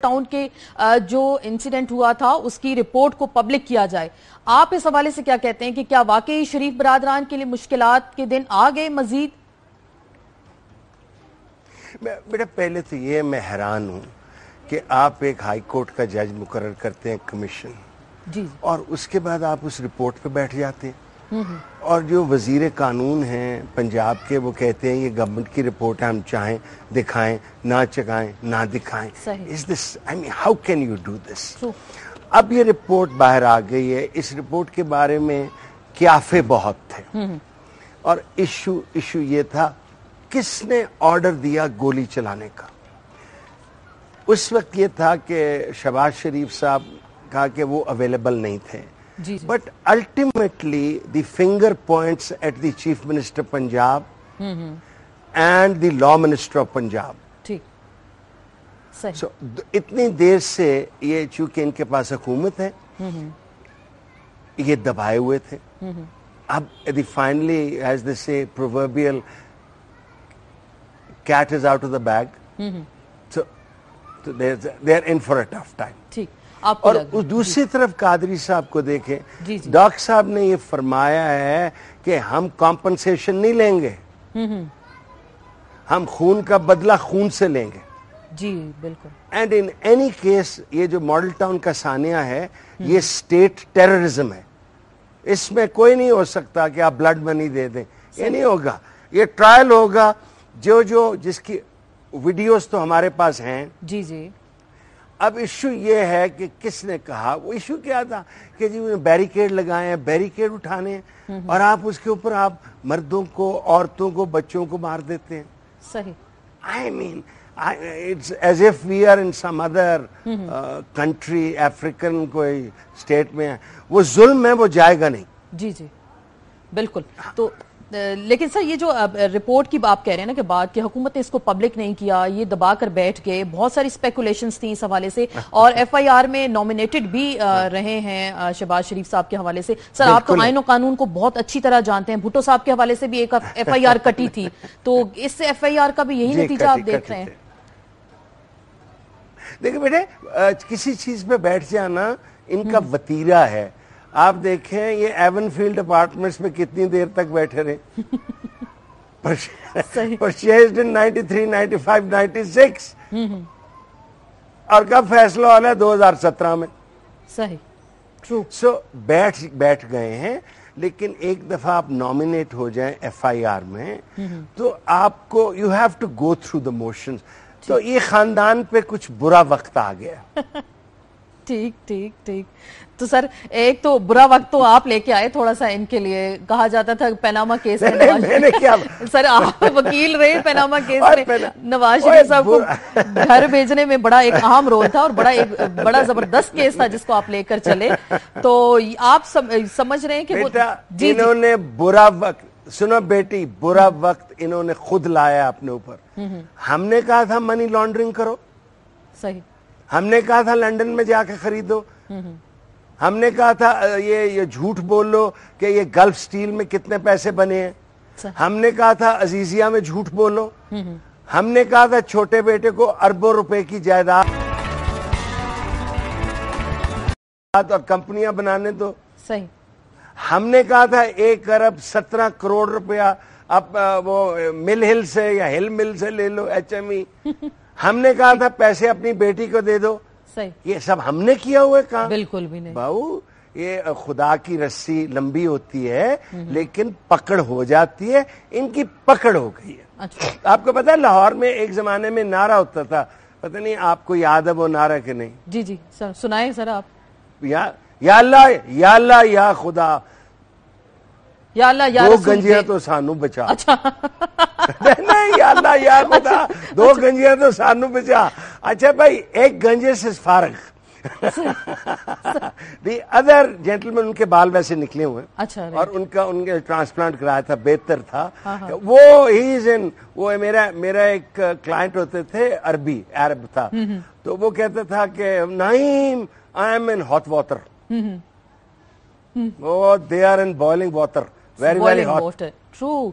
Town کے جو incident ہوا تھا اس کی رپورٹ کو پبلک کیا جائے. آپ اس حوالے سے کیا کہتے ہیں کہ کیا واقعی شریف برادران کے لیے مشکلات کے دن آ گئے مزید؟ بیٹا پہلے تو یہ میں حیران ہوں کہ آپ ایک ہائی کورٹ کا جج مقرر کرتے ہیں کمیشن جی اور اس کے بعد آپ اس رپورٹ پہ بیٹھ جاتے ہیں اور جو وزیر قانون ہیں پنجاب کے وہ کہتے ہیں یہ گورنمنٹ کی رپورٹ ہے ہم چاہیں دکھائیں نہ چکائیں نہ دکھائیں. Is this, I mean, how can you do this? اب یہ رپورٹ باہر آ گئی ہے. اس رپورٹ کے بارے میں قیافے بہت تھے اور ایشو یہ تھا کس نے آرڈر دیا گولی چلانے کا. اس وقت یہ تھا کہ شہباز شریف صاحب کہا کہ وہ اویلیبل نہیں تھے. But ultimately the finger points at the Chief Minister Punjab and the Law Minister of Punjab. ٹھیک صحیح. So اتنی دیر سے یہ چونکہ ان کے پاس حکومت ہے یہ دبائے ہوئے تھے. اب finally as they say proverbial cat is out of the bag. So they're in for a tough time. ٹھیک. اور دوسری طرف قادری صاحب کو دیکھیں ڈاکٹر صاحب نے یہ فرمایا ہے کہ ہم کمپنسیشن نہیں لیں گے ہم خون کا بدلہ خون سے لیں گے. جی بالکل. اینڈ ان اینی کیس یہ جو ماڈل ٹاؤن کا سانیہ ہے یہ اسٹیٹ ٹیررزم ہے. اس میں کوئی نہیں ہو سکتا کہ آپ بلڈ منی دے دیں. یہ نہیں ہوگا. یہ ٹرائل ہوگا جس کی ویڈیوز تو ہمارے پاس ہیں. جی جی. اب ایشو یہ ہے کہ کس نے کہا. وہ ایشو کیا تھا کہ جی بیریکیڈ لگائے ہیں بیریکیڈ اٹھانے ہیں اور آپ اس کے اوپر آپ مردوں کو عورتوں کو بچوں کو مار دیتے ہیں. صحیح. I mean it's as if we are in some other country African کوئی اسٹیٹ میں ہے. وہ ظلم ہے وہ جائے گا نہیں. جی جی بالکل. تو لیکن سر یہ جو رپورٹ کی آپ کہہ رہے ہیں نا کہ بعد کی حکومت نے اس کو پبلک نہیں کیا یہ دبا کر بیٹھ گئے بہت ساری اسپیکولیشنز تھیں اس حوالے سے اور ایف آئی آر میں نومینیٹڈ بھی رہے ہیں شہباز شریف صاحب کے حوالے سے. سر آپ تو آئین و قانون کو بہت اچھی طرح جانتے ہیں. بھٹو صاحب کے حوالے سے بھی ایک ایف آئی آر کٹی تھی تو اس سے ایف آئی آر کا بھی یہی نتیجہ آپ دیکھ رہے ہیں. دیکھیں بیٹے کسی چیز پہ بیٹھ جانا ان کا وتیرہ ہے. آپ دیکھیں یہ ایون فیلڈ اپارٹمنٹس میں کتنی دیر تک بیٹھے رہے. پرچیزڈ ان 93, 95, 96 اور کب فیصلہ والا ہے 2017 میں. صحیح. ٹرو. سو بیٹھ گئے ہیں. لیکن ایک دفعہ آپ نامینیٹ ہو جائیں ایف آئی آر میں تو آپ کو you have to go through the motions. تو یہ خاندان پہ کچھ برا وقت آ گیا. ٹھیک ٹھیک ٹھیک. تو سر ایک تو برا وقت تو آپ لے کے آئے تھوڑا سا ان کے لیے. کہا جاتا تھا پیناما کیس میں سر آپ وکیل رہے پیناما کیس میں نواز شریف صاحب کو گھر بھیجنے میں بڑا ایک اہم رول تھا اور بڑا زبردست کیس تھا جس کو آپ لے کر چلے. تو آپ سمجھ رہے ہیں کہ انہوں نے برا وقت سنو بیٹی برا وقت انہوں نے خود لایا اپنے اوپر. ہم نے کہا تھا منی لانڈرنگ کرو. صحیح. ہم نے کہا تھا لنڈن میں جا کے خریدو. ہم نے کہا تھا یہ جھوٹ بول لو کہ یہ گلف سٹیل میں کتنے پیسے بنے ہیں. ہم نے کہا تھا عزیزیہ میں جھوٹ بولو. ہم نے کہا تھا چھوٹے بیٹے کو اربوں روپے کی جائیداد اور کمپنیاں بنانے دو. صحیح. ہم نے کہا تھا 1 ارب 17 کروڑ روپیہ اب وہ مل ہل سے یا ہل مل سے لے لو ایچ ایم ای. ہم نے کہا تھا پیسے اپنی بیٹی کو دے دو. یہ سب ہم نے کیا ہوئے کام. بالکل بھی نہیں باؤ. یہ خدا کی رسی لمبی ہوتی ہے لیکن پکڑ ہو جاتی ہے. ان کی پکڑ ہو گئی ہے. آپ کو پتا ہے لاہور میں ایک زمانے میں نعرہ ہوتا تھا پتہ نہیں آپ کو یاد ہے وہ نعرہ کہ نہیں. جی جی سر سنائیں سر آپ. یا اللہ یا اللہ یا خدا یا اللہ یا دو گنجیاں تو سانو بچا. اچھا نہیں یا اللہ یا خدا 2 گنجیاں تو سانو بچا. اچھا بھائی ایک گنجے سے فارغ. دی ادر جینٹلمین ان کے بال ویسے نکلے ہوئے اور ان کے ٹرانسپلانٹ کرایا تھا بہتر تھا. وہ میرا ایک کلائنٹ ہوتے تھے عرب تھا تو وہ کہتا تھا کہ Naeem I am in hot water. They are in boiling water very very hot water. True.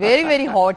very very hot.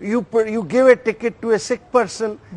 You give a ticket to a sick person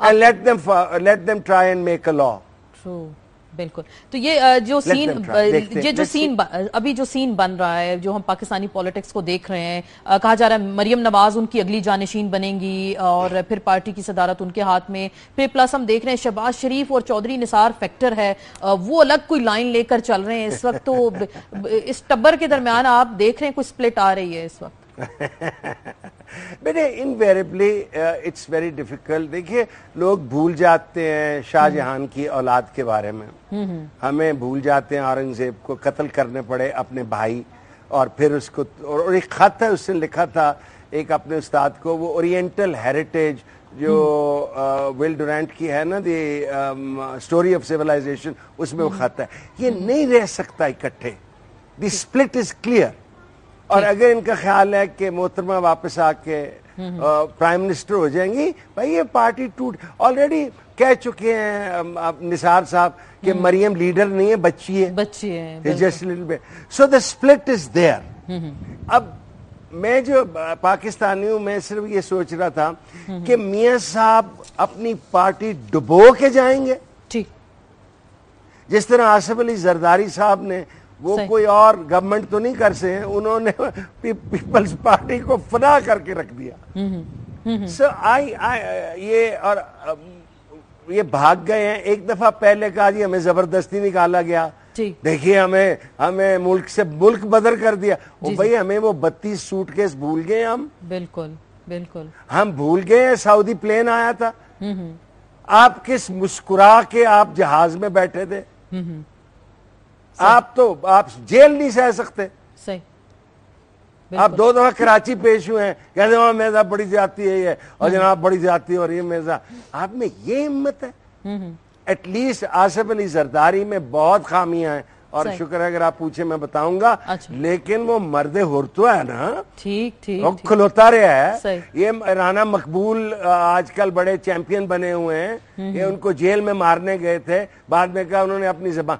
And let them try and make a law. True. بالکل. تو یہ جو سین ابھی جو سین بن رہا ہے, جو ہم پاکستانی پولیٹکس کو دیکھ رہے ہیں, کہا جا رہا ہے مریم نواز ان کی اگلی جانشین بنیں گی اور پھر پارٹی کی صدارت ان کے ہاتھ میں, پھر پلس ہم دیکھ رہے ہیں شہباز شریف اور چودھری نثار فیکٹر ہے, وہ الگ کوئی لائن لے کر چل رہے ہیں اس وقت. تو اس ٹبر کے درمیان آپ دیکھ رہے ہیں کوئی سپلٹ آ رہی ہے اس وقت. بیٹے انویریبلی اٹس ویری ڈیفیکلٹ. دیکھیے لوگ بھول جاتے ہیں شاہ جہان کی اولاد کے بارے میں, ہمیں بھول جاتے ہیں اورنگزیب کو قتل کرنے پڑے اپنے بھائی, اور پھر اس کو, اور ایک خط ہے اس نے لکھا تھا ایک اپنے استاد کو, وہ اورینٹل ہیریٹیج جو ول ڈورینٹ کی ہے نا, دی اسٹوری آف سیولائزیشن, اس میں وہ خط ہے. یہ نہیں رہ سکتا اکٹھے, دی اسپلٹ از کلیئر. اور اگر ان کا خیال ہے کہ محترمہ واپس آ کے پرائم منسٹر ہو جائیں گی, بھائی یہ پارٹی ٹوٹ, آلریڈی کہہ چکے ہیں نثار صاحب کہ مریم لیڈر نہیں ہے, بچی ہے. سو دا اسپلٹ از دیئر. اب میں جو پاکستانی ہوں, میں صرف یہ سوچ رہا تھا کہ میاں صاحب اپنی پارٹی ڈبو کے جائیں گے, جس طرح آصف علی زرداری صاحب نے, وہ کوئی اور گورنمنٹ تو نہیں کر سکے, انہوں نے پیپلز پارٹی کو فنا کر کے رکھ دیا. سو یہ بھاگ گئے ہیں. ایک دفعہ پہلے کہا جی ہمیں زبردستی نکالا گیا, دیکھیے ہمیں ملک سے ملک بدر کر دیا. بھائی ہمیں وہ 32 سوٹ کیس بھول گئے ہم, بالکل ہم بھول گئے ہیں سعودی پلین آیا تھا, آپ کس مسکرا کے آپ جہاز میں بیٹھے تھے, آپ جیل نہیں سہ سکتے. آپ 2 دفعہ کراچی پیش ہوئے ہیں, کہتے ہیں میرا بڑی زیادتی ہے یہ, اور جناب بڑی زیادتی ہو رہی ہے میرا. آپ میں یہ ہمت ہے؟ ایٹ لیسٹ آصف علی زرداری میں بہت خامیاں ہیں, اور شکر ہے اگر آپ پوچھیں میں بتاؤں گا, لیکن وہ مرد ہرتو ہے نا, وہ کھلوتا رہا ہے. یہ رانا مقبول آج کل بڑے چیمپئن بنے ہوئے ہیں, یہ ان کو جیل میں مارنے گئے تھے, بعد میں کہا انہوں نے اپنی زبان.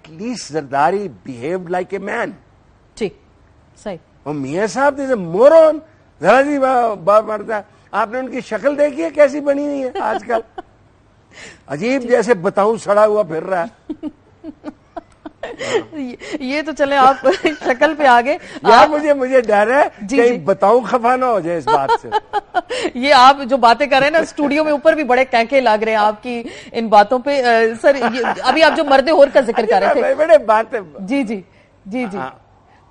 List Zardari behaved like a man. ٹھیک, صحیح. اور میاں صاحب تھے مورون, ذرا جی مرتا. آپ نے ان کی شکل دیکھی ہے کیسی بنی ہوئی ہے آج کل, عجیب جیسے بتاؤں سڑا ہوا پھر رہا ہے. یہ تو چلے آپ شکل پہ آگے. یار مجھے ڈر ہے کہیں بتاؤں خفا نہ ہو جائے اس بات سے. یہ آپ جو باتیں کر رہے ہیں نا, اسٹوڈیو میں اوپر بھی بڑے کینکے لگ رہے ہیں آپ کی ان باتوں پہ. سر ابھی آپ جو مرد ہور کا ذکر کر رہے تھے, بڑے بات, جی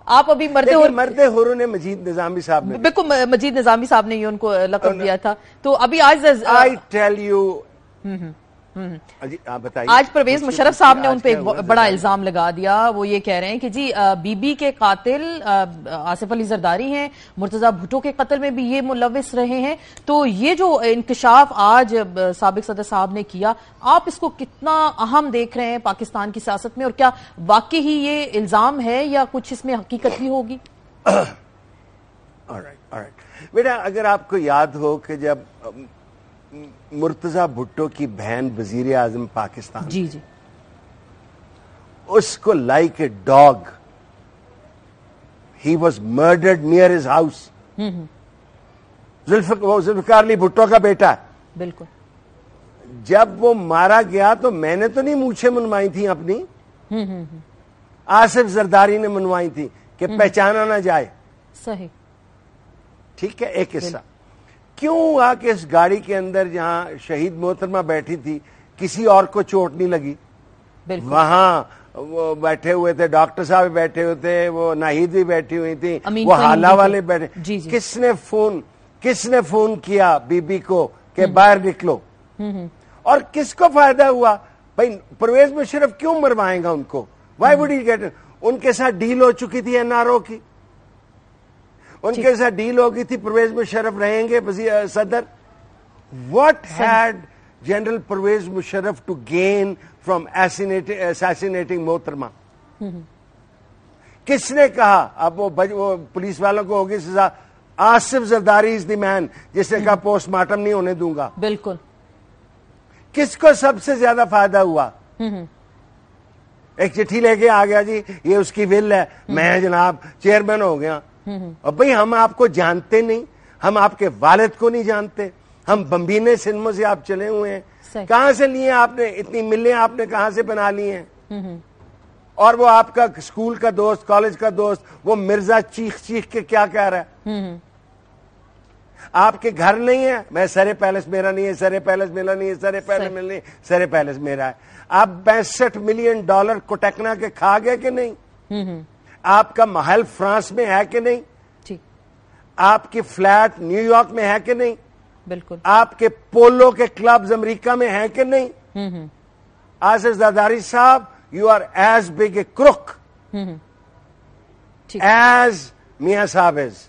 آپ ابھی مرد ہوروں نے مجید نظامی صاحب نے, بالکل مجید نظامی صاحب نے یہ ان کو لقب دیا تھا. تو ابھی آج I tell you آج پرویز مشرف صاحب نے ان پہ ایک بڑا الزام لگا دیا. وہ یہ کہہ رہے ہیں کہ جی بی بی کے قاتل آصف علی زرداری ہیں, مرتضی بھٹو کے قتل میں بھی یہ ملوث رہے ہیں. تو یہ جو انکشاف آج سابق صدر صاحب نے کیا, آپ اس کو کتنا اہم دیکھ رہے ہیں پاکستان کی سیاست میں, اور کیا واقعی ہی یہ الزام ہے یا کچھ اس میں حقیقت بھی ہوگی؟ بیٹا اگر آپ کو یاد ہو کہ جب مرتضی بھٹو کی بہن وزیر اعظم پاکستان, جی اس کو like a dog he was murdered near his house. Zulfikar Ali Bhutto کا بیٹا ہے, بالکل. جب وہ مارا گیا تو میں نے تو نہیں مونچھیں منوائی تھیں اپنی, آصف زرداری نے منوائی تھی کہ پہچانا نہ جائے. صحیح, ٹھیک ہے. ایک حصہ کیوں آ کے اس گاڑی کے اندر جہاں شہید محترمہ بیٹھی تھی کسی اور کو چوٹ نہیں لگی؟ وہاں وہ بیٹھے ہوئے تھے, ڈاکٹر صاحب بیٹھے ہوئے تھے, وہ ناہید بھی بیٹھی ہوئی تھی, وہ حالہ والے بیٹھے. کس نے فون کیا بی بی کو کہ باہر نکلو, اور کس کو فائدہ ہوا؟ بھائی پرویز مشرف کیوں مروائیں گا ان کو؟ Why would he get? ان کے ساتھ ڈیل ہو چکی تھی این آر او کی, ان کے ساتھ ڈیل ہو گئی تھی پرویز مشرف رہیں گے صدر. What had general Pervez Musharraf to gain from assassinating محترمہ؟ کس نے کہا؟ اب وہ پولیس والوں کو ہوگی سزا, آصف زرداری از دی مین جس نے کہا پوسٹ مارٹم نہیں ہونے دوں گا. بالکل. کس کو سب سے زیادہ فائدہ ہوا؟ ایک چٹھی لے کے آ گیا جی یہ اس کی ول ہے, میں جناب چیئرمین ہو گیا. اور بھئی ہم آپ کو جانتے نہیں, ہم آپ کے والد کو نہیں جانتے, ہم بمبینے سنموں سے آپ چلے ہوئے ہیں, کہاں سے لیے آپ نے اتنی ملیں, آپ نے کہاں سے بنا لی ہیں؟ اور وہ آپ کا اسکول کا دوست, کالج کا دوست, وہ مرزا چیخ چیخ کے کیا کہہ رہا ہے؟ آپ کے گھر نہیں ہے, میں سرے پیلس میرا نہیں ہے, سرے پیلس میرا نہیں ہے, سرے پیلس میرا نہیں, سرے پیلس میرا ہے. آپ $65 ملین کوٹیکنا کے کھا گئے کہ نہیں؟ آپ کا محل فرانس میں ہے کہ نہیں؟ آپ کی فلیٹ نیو یارک میں ہے کہ نہیں؟ بالکل. آپ کے پولو کے کلبز امریکہ میں ہیں کہ نہیں؟ Asif Zardari Sahab, you are as big a crook as Mian Sahab is.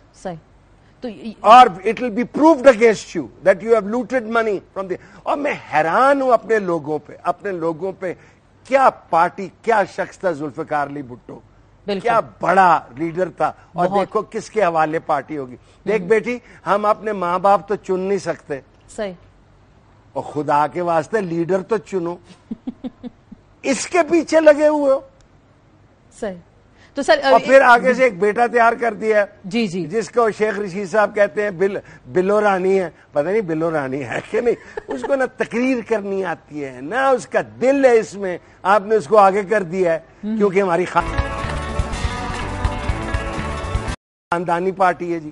اور it will be proved against you that you have looted money from the. اور میں حیران ہوں اپنے لوگوں پہ, کیا پارٹی, کیا شخص تھا ذوالفقار علی بھٹو, کیا بڑا لیڈر تھا, اور دیکھو کس کے حوالے پارٹی ہوگی. دیکھ بیٹی, ہم اپنے ماں باپ تو چن نہیں سکتے, اور خدا کے واسطے لیڈر تو چنو. اس کے پیچھے لگے ہوئے ہو. تو سر, اور پھر آگے سے ایک بیٹا تیار کر دیا ہے, جی جی, جس کو شیخ رشید صاحب کہتے ہیں بلو رانی ہے. پتہ نہیں بلو رانی ہے کہ نہیں, اس کو نہ تقریر کرنی آتی ہے, نہ اس کا دل ہے اس میں. آپ نے اس کو آگے کر دیا ہے کیونکہ ہماری خاندانی پارٹی ہے جی.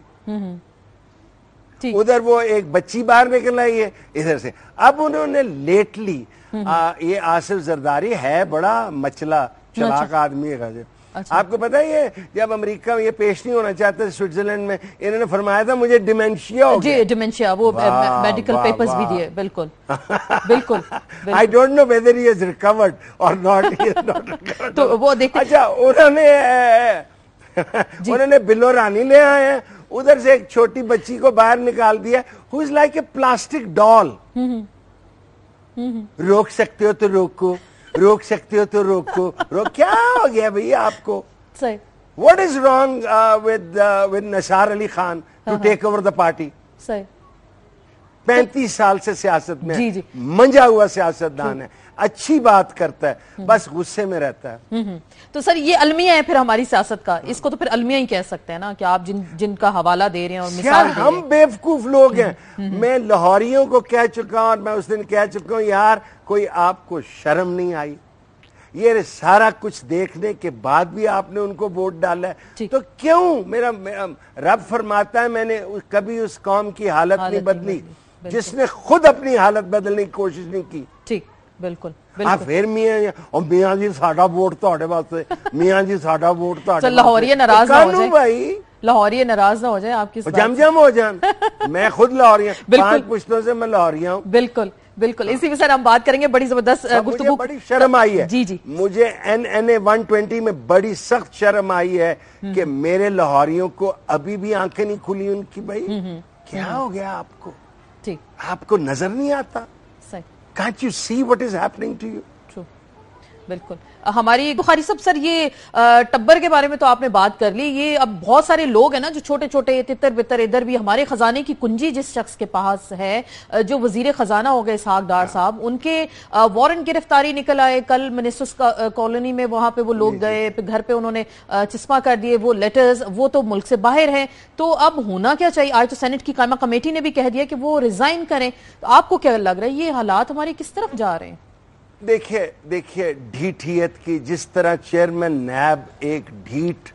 ادھر وہ ایک بچی باہر نکل آئی ہے ادھر سے. اب انہوں نے لیٹلی, یہ آصف زرداری ہے بڑا مچلا چلاک آدمی ہے. آپ کو پتا ہے, جب امریکہ میں یہ پیش نہیں ہونا چاہتے سوئٹزرلینڈ میں, انہوں نے فرمایا تھا مجھے ڈیمنشیا ہو گیا. جی ڈیمنشیا, وہ میڈیکل پیپرز بھی دیے. بالکل بالکل. I don't know whether he has recovered or not. He has not recovered. تو وہ دیکھیں, اچھا انہوں نے بلو رانی لے آئے ہیں, ادھر سے ایک چھوٹی بچی کو باہر نکال دیا, who is like a plastic doll. روک سکتے ہو تو روکو, روک سکتے ہو تو روکو. کیا ہو گیا بھئی آپ کو؟ What is wrong with Nisar Ali Khan to take over the party? 35 سال سے سیاست میں منجا ہوا سیاستدان ہے, اچھی بات کرتا ہے, بس غصے میں رہتا ہے. تو سر یہ المیہ ہے پھر ہماری سیاست کا, اس کو تو پھر المیہ ہی کہہ سکتے ہیں نا, کہ آپ جن کا حوالہ دے رہے ہیں اور مثال دے رہے ہیں. ہم بیوقوف لوگ ہیں. میں لاہوریوں کو کہہ چکا ہوں, اور میں اس دن کہہ چکا ہوں, یار کوئی آپ کو شرم نہیں آئی؟ یہ سارا کچھ دیکھنے کے بعد بھی آپ نے ان کو ووٹ ڈالا ہے, تو کیوں؟ میرا رب فرماتا ہے میں نے کبھی اس قوم کی حالت نہیں بدلی جس نے خود اپنی حالت بدلنے کی کوشش نہیں کی. ٹھیک, بالکل. پھر میاں جی ساڈا ووٹ تہاڈے واسطے, میاں جی ساڈا ووٹ تہاڈے واسطے. لاہوری ناراض نہ ہو جائے بھائی, لاہوری ناراض نہ ہو جائے آپ کی جم ہو جان. میں خود لاہوری ہوں, 5 پشتوں سے میں لاہوری ہوں. بالکل بالکل. اسی میں سر ہم بات کریں گے, بڑی زبردست گفتگو. بڑی شرم آئی ہے. جی جی, مجھے NNA 120 میں بڑی سخت شرم آئی ہے کہ میرے لاہوریوں کو ابھی بھی آنکھیں نہیں کھلی ان کی. بھائی کیا ہو گیا آپ کو؟ آپ کو نظر نہیں آتا؟ Can't you see what is happening to you? بالکل. ہماری بخاری صاحب, سر یہ ٹبر کے بارے میں تو آپ نے بات کر لی. یہ اب بہت سارے لوگ ہیں نا جو چھوٹے چھوٹے تتر بتر, ادھر بھی ہمارے خزانے کی کنجی جس شخص کے پاس ہے, جو وزیر خزانہ ہو گئے اسحاق ڈار صاحب, ان کے وارنٹ گرفتاری نکل آئے. کل منسٹرز کالونی میں وہاں پہ وہ لوگ گئے, گھر پہ انہوں نے چسپاں کر دیے, وہ لیٹرز, وہ تو ملک سے باہر ہیں. تو اب ہونا کیا چاہیے؟ آج تو سینٹ کی قائمہ کمیٹی نے بھی کہہ دیا کہ وہ ریزائن کریں. تو آپ کو کیا لگ رہا ہے یہ حالات ہمارے کس طرف جا رہے ہیں؟ دیکھیے ڈھیٹھیت کی, جس طرح چیئرمین نیب ایک ڈھیٹ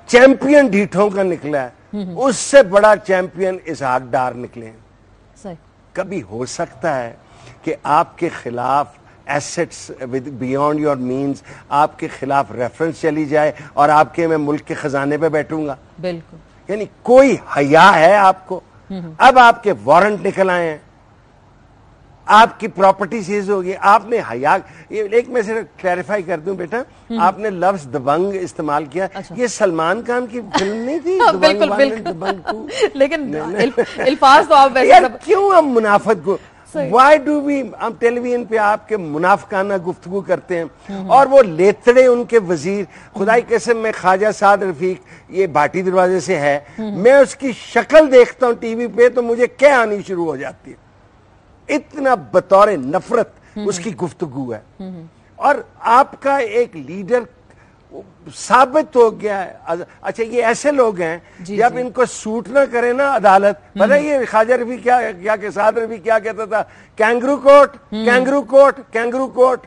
چیمپئن ڈھیٹوں کا نکلا ہے, اس سے بڑا چیمپئن اسحاق ڈار نکلے ہیں. کبھی ہو سکتا ہے کہ آپ کے خلاف ایسٹس بیونڈ یور مینز, آپ کے خلاف ریفرنس چلی جائے اور آپ کے میں ملک کے خزانے پہ بیٹھوں گا؟ بالکل. یعنی کوئی حیا ہے آپ کو؟ اب آپ کے وارنٹ نکل آئے ہیں, آپ کی پراپرٹی سیز ہوگی, آپ نے حیا. ایک میں سے کلیریفائی کر دوں بیٹا, آپ نے لفظ دبنگ استعمال کیا, یہ سلمان خان کی فلم نہیں تھی؟ بالکل بالکل, لیکن الفاظ تو آپ یار کیوں ہم منافق کو, وائی ڈو وی, ہم ٹیلی ویژن پہ آپ کے منافقانہ گفتگو کرتے ہیں, اور وہ لیتڑے ان کے وزیر, خدائی قسم میں خواجہ سعد رفیق یہ بھاٹی دروازے سے ہے, میں اس کی شکل دیکھتا ہوں ٹی وی پہ تو مجھے کیا آنی شروع ہو جاتی ہے. اتنا بطور نفرت اس کی گفتگو ہے. اور آپ کا ایک لیڈر ثابت ہو گیا ہے. اچھا یہ ایسے لوگ ہیں جب ان کو سوٹ نہ کرے نا عدالت, پتہ یہ خواجہ رفیع کیا کہ سعد رفیع کیا کہتا تھا, کینگرو کوٹ, کینگرو کوٹ, کینگرو کوٹ.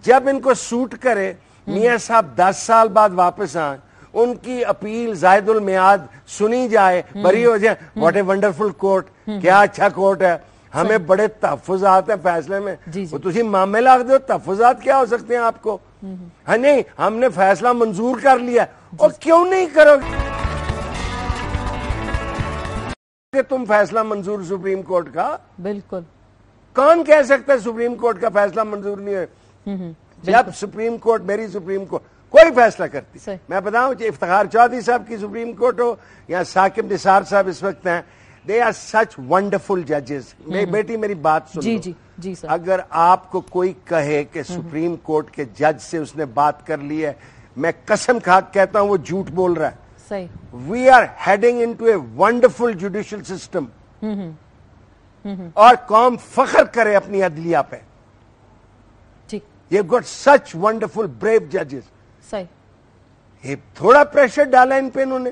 جب ان کو سوٹ کرے میاں صاحب 10 سال بعد واپس آئیں, ان کی اپیل زائد المیعاد سنی جائے, بری ہو جائے, واٹ اے ونڈرفل کورٹ, کیا اچھا کورٹ ہے, ہمیں بڑے تحفظات ہیں فیصلے میں. وہ تسی معاملے لاغ دو, تحفظات کیا ہو سکتے ہیں آپ کو؟ ہاں نہیں, ہم نے فیصلہ منظور کر لیا, اور کیوں نہیں کرو کہ تم فیصلہ منظور سپریم کورٹ کا؟ بالکل. کون کہہ سکتا ہے سپریم کورٹ کا فیصلہ منظور نہیں ہے؟ جب سپریم کورٹ, میری سپریم کورٹ کوئی فیصلہ کرتی, میں بتاؤں افتخار چودھری صاحب کی سپریم کورٹ ہو یا ثاقب نثار صاحب اس وقت ہیں, they are such wonderful judges. بیٹی میری بات سن لو, اگر آپ کو کوئی کہے کہ سپریم کورٹ کے جج سے اس نے بات کر لی ہے, میں قسم کھا کہتا ہوں وہ جھوٹ بول رہا ہے. We are heading into a wonderful judicial system. اور قوم فخر کرے اپنی عدلیہ پہ. You've got such wonderful brave judges. یہ تھوڑا پریشر ڈالا ان پہ انہوں نے.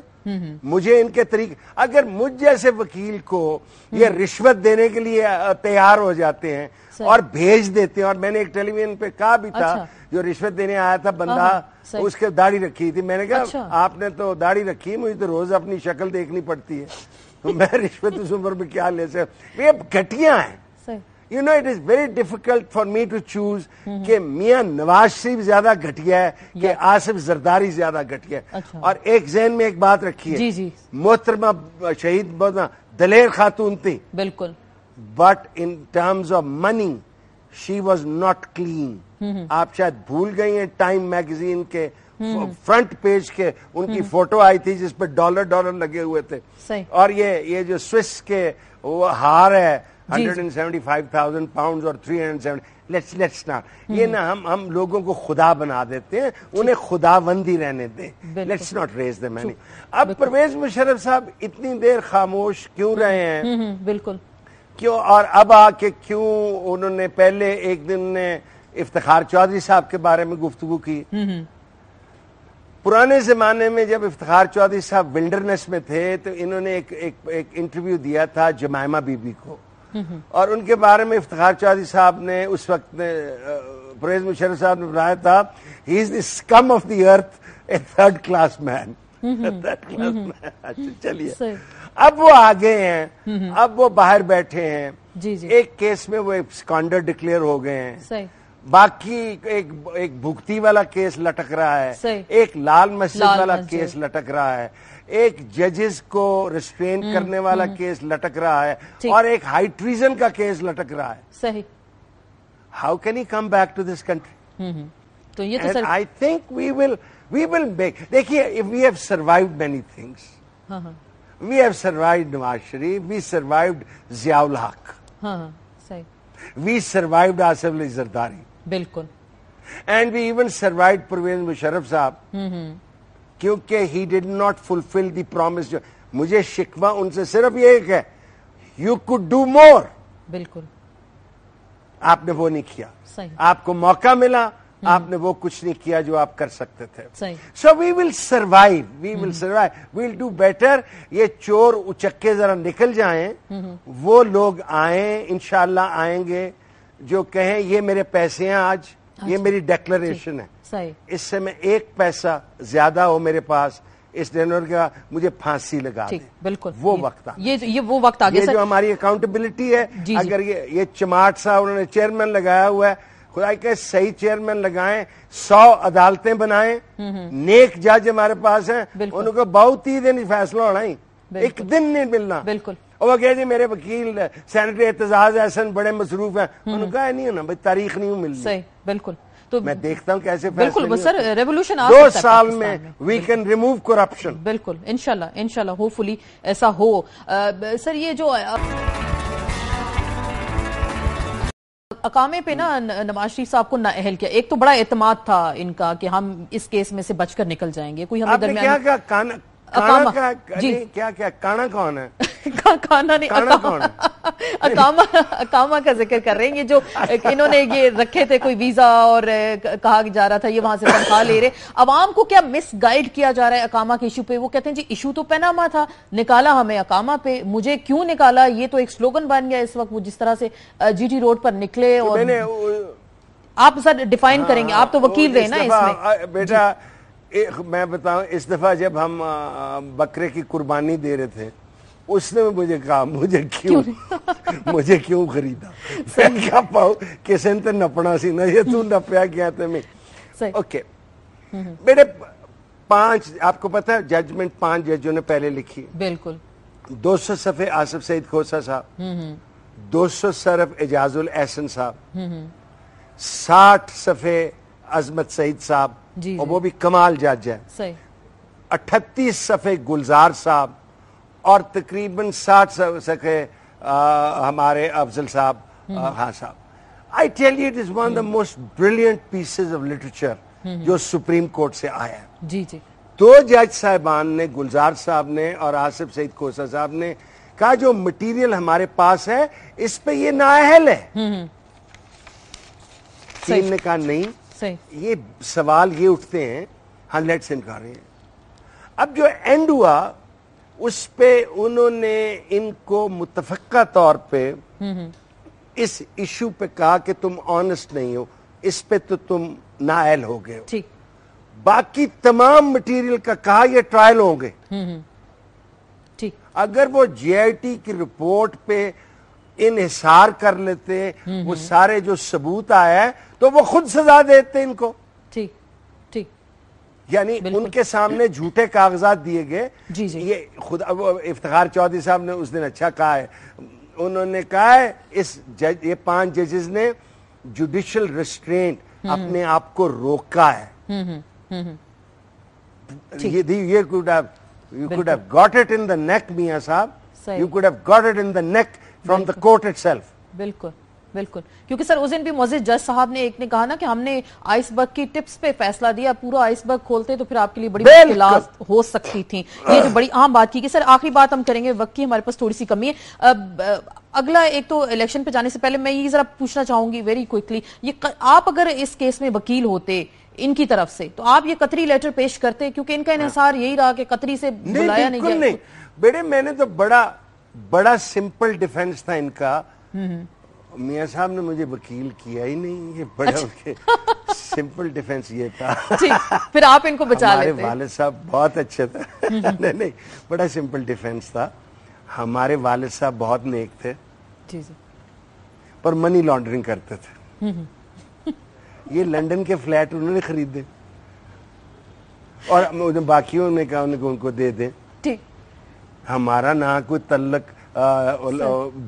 مجھے ان کے طریقے, اگر مجھ جیسے وکیل کو یہ رشوت دینے کے لیے تیار ہو جاتے ہیں اور بھیج دیتے ہیں, اور میں نے ایک ٹیلی ویژن پہ کہا بھی تھا, جو رشوت دینے آیا تھا بندہ, اس کے داڑھی رکھی تھی, میں نے کہا آپ نے تو داڑھی رکھی, مجھے تو روز اپنی شکل دیکھنی پڑتی ہے, میں رشوت اس عمر میں کیا لے سکتا. یہ گھٹیاں ہیں. You know, it is very difficult for me to choose کہ میاں نواز شریف زیادہ گھٹیا ہے کہ آصف زرداری زیادہ گھٹیا ہے. اور ایک ذہن میں ایک بات رکھی ہے, محترمہ شہید بہت دلیر خاتون تھی, بالکل, but in terms of money she was not clean. آپ شاید بھول گئی ہیں ٹائم میگزین کے فرنٹ پیج کے ان کی فوٹو آئی تھی جس پہ ڈالر لگے ہوئے تھے, اور یہ جو سوئس کے وہ ہار ہے 175,000 pounds اور 370. Let's not. یہ نا ہم لوگوں کو خدا بنا دیتے ہیں, انہیں خداوندی رہنے دیں. Let's not raise them any. اب پرویز مشرف صاحب اتنی دیر خاموش کیوں رہے ہیں؟ بالکل کیوں, اور اب آ کے کیوں انہوں نے پہلے ایک دن نے افتخار چودھری صاحب کے بارے میں گفتگو کی. پرانے زمانے میں جب افتخار چودھری صاحب ولڈرنس میں تھے تو انہوں نے ایک انٹرویو دیا تھا جمائمہ بی بی کو, اور ان کے بارے میں افتخار چودھری صاحب نے اس وقت پرویز مشرف صاحب نے بتایا تھا, he is the scum of the earth, a third class man. چلیے اب وہ آگے ہیں, اب وہ باہر بیٹھے ہیں. ایک کیس میں وہ اسکانڈر ڈکلیئر ہو گئے ہیں, باقی ایک بھگتی والا کیس لٹک رہا ہے, ایک لال مسجد والا کیس لٹک رہا ہے, ایک ججز کو ریسٹرین کرنے والا کیس لٹک رہا ہے, اور ایک ہائی ٹریزن کا کیس لٹک رہا ہے. صحیح. How can he come back to this country? تو یہ تو I think we will make. دیکھیے, if we have survived many things, we have survived Nawaz Sharif, we survived Zia ul Haq, we survived Asif Ali Zardari, بالکل, and we even survived Pervez Musharraf صاحب, کیونکہ he did not fulfill the promise. مجھے شکوہ ان سے صرف یہ ایک ہے, you could do more. بالکل, آپ نے وہ نہیں کیا. آپ کو موقع ملا, آپ نے وہ کچھ نہیں کیا جو آپ کر سکتے تھے. So we will survive, we will survive, we'll do better. یہ چور اچکے ذرا نکل جائیں, وہ لوگ آئیں, انشاءاللہ آئیں گے, جو کہیں یہ میرے پیسے ہیں آج, یہ میری ڈیکلریشن ہے, اس سے میں 1 پیسہ زیادہ ہو میرے پاس اس ڈنر کا, مجھے پھانسی لگا دیں. بالکل, وہ وقت یہ وہ وقت آ گیا. یہ جو ہماری اکاؤنٹیبلٹی ہے, اگر یہ چماٹ صاحب انہوں نے چیئرمین لگایا ہوا ہے, خدا کہ صحیح چیئرمین لگائیں, 100 عدالتیں بنائیں, نیک جج ہمارے پاس ہیں, ان کو بہت ہی دن فیصلہ ہونا ہی, ایک دن نہیں ملنا. بالکل, اور وہ کہے جی میرے وکیل سینیٹر اعتزاز احسن بڑے مصروف ہیں, انہوں نے کہا نہیں ہونا بھائی, تاریخ نہیں ملنی. صحیح, بالکل. تو میں دیکھتا ہوں کیسے بالکل سر ریولوشن 2 سال میں وی کین ریموو کرپشن. بالکل, انشاءاللہ ہوپ فلی ایسا ہو. سر یہ جو اقامے پہ نا نواز شریف صاحب کو نااہل کیا, ایک تو بڑا اعتماد تھا ان کا کہ ہم اس کیس میں سے بچ کر نکل جائیں گے, کوئی ہمیں درمیان کیا کانا کون ہے؟ کانا نہیں, اقامہ کا ذکر کر رہے ہیں, یہ جو انہوں نے یہ رکھے تھے کوئی ویزا اور کہا جا رہا تھا یہ وہاں سے تنخواہ لے رہے, عوام کو کیا مس گائیڈ کیا جا رہا ہے اقامہ کے ایشو پہ؟ وہ کہتے ہیں جی ایشو تو پیناما تھا, نکالا ہمیں اقامہ پہ, مجھے کیوں نکالا, یہ تو ایک سلوگن بن گیا اس وقت. وہ جس طرح سے جی ٹی روڈ پر نکلے, اور آپ سر ڈیفائن کریں گے, آپ تو وکیل رہے نا اس میں. بیٹا میں بتاؤں, اس دفعہ جب ہم بکرے کی قربانی دے رہے تھے, اس نے مجھے کہا مجھے کیوں خریدا. میں کیا پاؤں کسی نے نپنا سی نا, یہ تو نپیا گیا تھا میں. اوکے بیٹے, 5 آپ کو پتا ہے ججمنٹ 5 ججوں نے پہلے لکھی. بالکل 200 صفحے آصف سعید کھوسا صاحب, 200 صرف اعجاز الاحسن صاحب, 60 صفحے عظمت سعید صاحب, اور وہ بھی کمال جج ہے, 38 صفحے گلزار صاحب, اور تقریباً 60 صفحے ہمارے افضل صاحب ہاں صاحب. I tell you it is one of the most brilliant pieces of literature جو سپریم کورٹ سے آیا ہے. جی جی 2 جج صاحبان نے, گلزار صاحب نے اور آصف سعید کھوسا صاحب نے کہا جو مٹیریل ہمارے پاس ہے اس پہ یہ نااہل ہے. 3 نے کہا نہیں, یہ سوال یہ اٹھتے ہیں, ہاں لیٹس انکار رہے ہیں. اب جو اینڈ ہوا اس پہ انہوں نے ان کو متفقہ طور پہ اس ایشو پہ کہا کہ تم آنسٹ نہیں ہو, اس پہ تو تم نااہل ہو گئے ہو. باقی تمام مٹیریل کا کہا یہ ٹرائل ہوں گے. اگر وہ جے آئی ٹی کی رپورٹ پہ انحصار کر لیتے, وہ سارے جو ثبوت آیا ہے تو وہ خود سزا دیتے ان کو. یعنی ان کے سامنے جھوٹے کاغذات دیے گئے. یہ خود افتخار چودھری صاحب نے اس دن اچھا کہا ہے, انہوں نے کہا ہے یہ 5 ججز نے جوڈیشل ریسٹرینٹ اپنے آپ کو روکا ہے. You could have got it in the neck, میاں صاحب. You could have got it in the neck from the court itself. بالکل بالکل, کیونکہ سر اس دن بھی معزز جج صاحب نے ایک نے کہا نا کہ ہم نے آئس برگ کی ٹپس پہ فیصلہ دیا, پورا آئس برگ کھولتے تو پھر آپ کے لیے بڑی مشکلات ہو سکتی تھیں. یہ جو بڑی اہم بات کی کہ سر آخری بات ہم کریں گے, وقت کی ہمارے پاس تھوڑی سی کمی ہے. اگلا ایک تو الیکشن پہ جانے سے پہلے میں یہ ذرا پوچھنا چاہوں گی ویری کوئکلی, یہ آپ اگر اس کیس میں وکیل ہوتے ان کی طرف سے تو آپ یہ قطری لیٹر پیش کرتے, کیونکہ ان کا انحصار یہی رہا کہ قطری سے بلایا نہیں گیا. نہیں بیٹے, میں نے تو بڑا سمپل ڈیفنس تھا ان کا. میاں صاحب نے مجھے وکیل کیا ہی نہیں, یہ بڑا سمپل ڈیفنس یہ تھا. پھر آپ ان کو بچا لیتے. ہمارے والد صاحب بہت اچھے تھے. نہیں بڑا سمپل ڈیفنس تھا. ہمارے والد صاحب بہت نیک تھے پر منی لانڈرنگ کرتے تھے. یہ لندن کے فلیٹ انہوں نے خریدے اور باقیوں نے کہا ان کو دے دیں. ہمارا نہ کوئی تعلق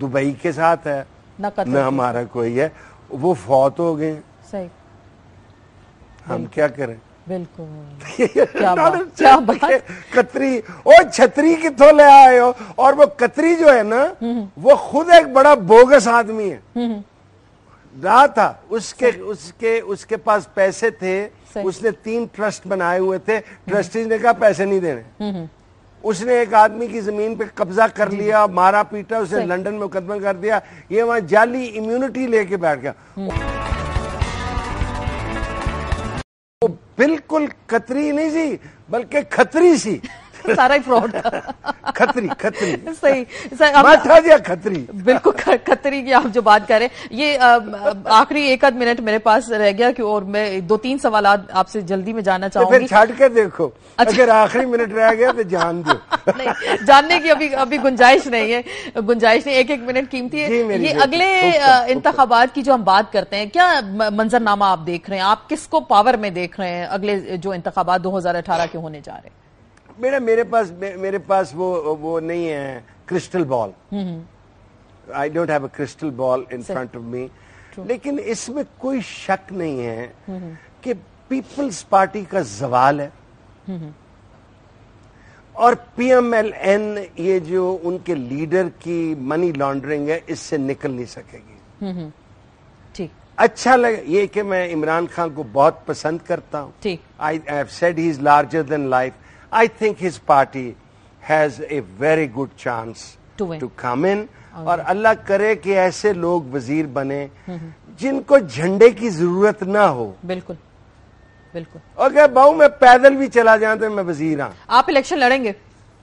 دبئی کے ساتھ ہے نہ ہمارا کوئی ہے, وہ فوت ہو گئے. صحیح, ہم کیا کریں. بالکل قطری چھتری کتوں لے آئے ہو, اور وہ قطری جو ہے نا وہ خود ایک بڑا بوگس آدمی ہے. رہا تھا اس کے پاس پیسے تھے, اس نے 3 ٹرسٹ بنائے ہوئے تھے, ٹرسٹیز نے کہا پیسے نہیں دینے. اس نے ایک آدمی کی زمین پہ قبضہ کر لیا, مارا پیٹا, اسے لندن میں مقدمہ کر دیا, یہ وہاں جعلی امیونٹی لے کے بیٹھ گیا. وہ بالکل قطری نہیں سی بلکہ کھتری سی. سارا ہی فراڈ کھتری صحیح کھتری بالکل کھتری کی آپ جو بات کر رہے ہیں. یہ آخری 1 منٹ میرے پاس رہ گیا کہ اور میں 2-3 سوالات آپ سے جلدی میں جاننا چاہوں گی. پھر چھاڑ کے دیکھو, اگر آخری منٹ رہ گیا تو جان دو. نہیں, جاننے کی ابھی گنجائش نہیں ہے, 1-1 منٹ قیمتی ہے. یہ اگلے انتخابات کی جو ہم بات کرتے ہیں, کیا منظر نامہ آپ دیکھ رہے ہیں, آپ کس کو پاور میں دیکھ رہے ہیں اگلے جو انتخابات 2018 کے ہونے جا رہے ہیں؟ میرے پاس وہ نہیں ہے crystal ball. I don't have a crystal ball in front of me. لیکن اس میں کوئی شک نہیں ہے کہ پیپلز پارٹی کا زوال ہے, اور پی ایم ایل این یہ جو ان کے لیڈر کی منی لانڈرنگ ہے اس سے نکل نہیں سکے گی. اچھا لگا یہ کہ میں عمران خان کو بہت پسند کرتا ہوں. I have said he is larger than life. I think his party has a very good chance to come in, اور اللہ کرے کہ ایسے لوگ وزیر بنے جن کو جھنڈے کی ضرورت نہ ہو. بالکل بالکل. اور کہ بہو میں پیدل بھی چلا جاؤں تو میں وزیر ہوں. آپ الیکشن لڑیں گے؟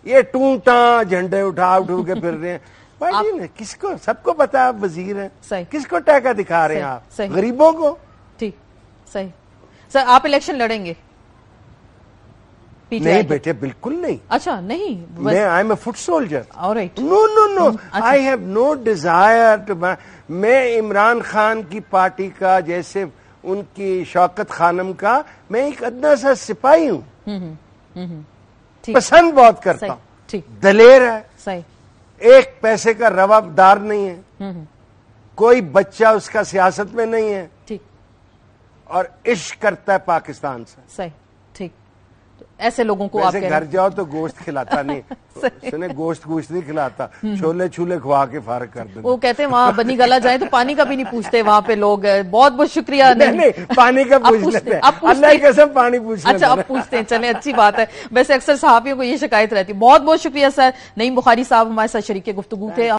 یہ ٹونٹاں جھنڈے اٹھا کے پھر رہے ہیں. کس کو؟ سب کو پتا آپ وزیر ہیں. کس کو ٹیکا دکھا رہے ہیں آپ؟ غریبوں کو. ٹھیک صحیح. سر آپ الیکشن لڑیں گے؟ نہیں بیٹے بالکل نہیں. اچھا نہیں. میں I am a fit soldier. Alright. No I have no desire to. میں عمران خان کی پارٹی کا، جیسے ان کی شوکت خانم کا، میں ایک ادنا سا سپاہی ہوں. پسند بہت کرتا ہوں. دلیر ہے. صحیح. ایک پیسے کا روادار نہیں ہے. کوئی بچہ اس کا سیاست میں نہیں ہے. ٹھیک. اور عشق کرتا ہے پاکستان سے. صحیح. ٹھیک. ایسے لوگوں کو آپ گھر جاؤ تو گوشت کھلاتا نہیں. سنے گوشت نہیں کھلاتا، چھولے چھولے کھوا کے فارغ کر دیں. وہ کہتے ہیں وہاں بنی گلا جائیں تو پانی کا بھی نہیں پوچھتے وہاں پہ لوگ. بہت بہت شکریہ. نہیں پانی کا پوچھ لیتے ہیں. اللہ کی قسم پانی پوچھ لیتے ہیں. اچھا آپ پوچھتے ہیں. چلیں اچھی بات ہے. ویسے اکثر صحافیوں کو یہ شکایت رہتی ہے. بہت بہت شکریہ سر. نعیم بخاری صاحب ہمارے ساتھ شریک گفتگو تھے.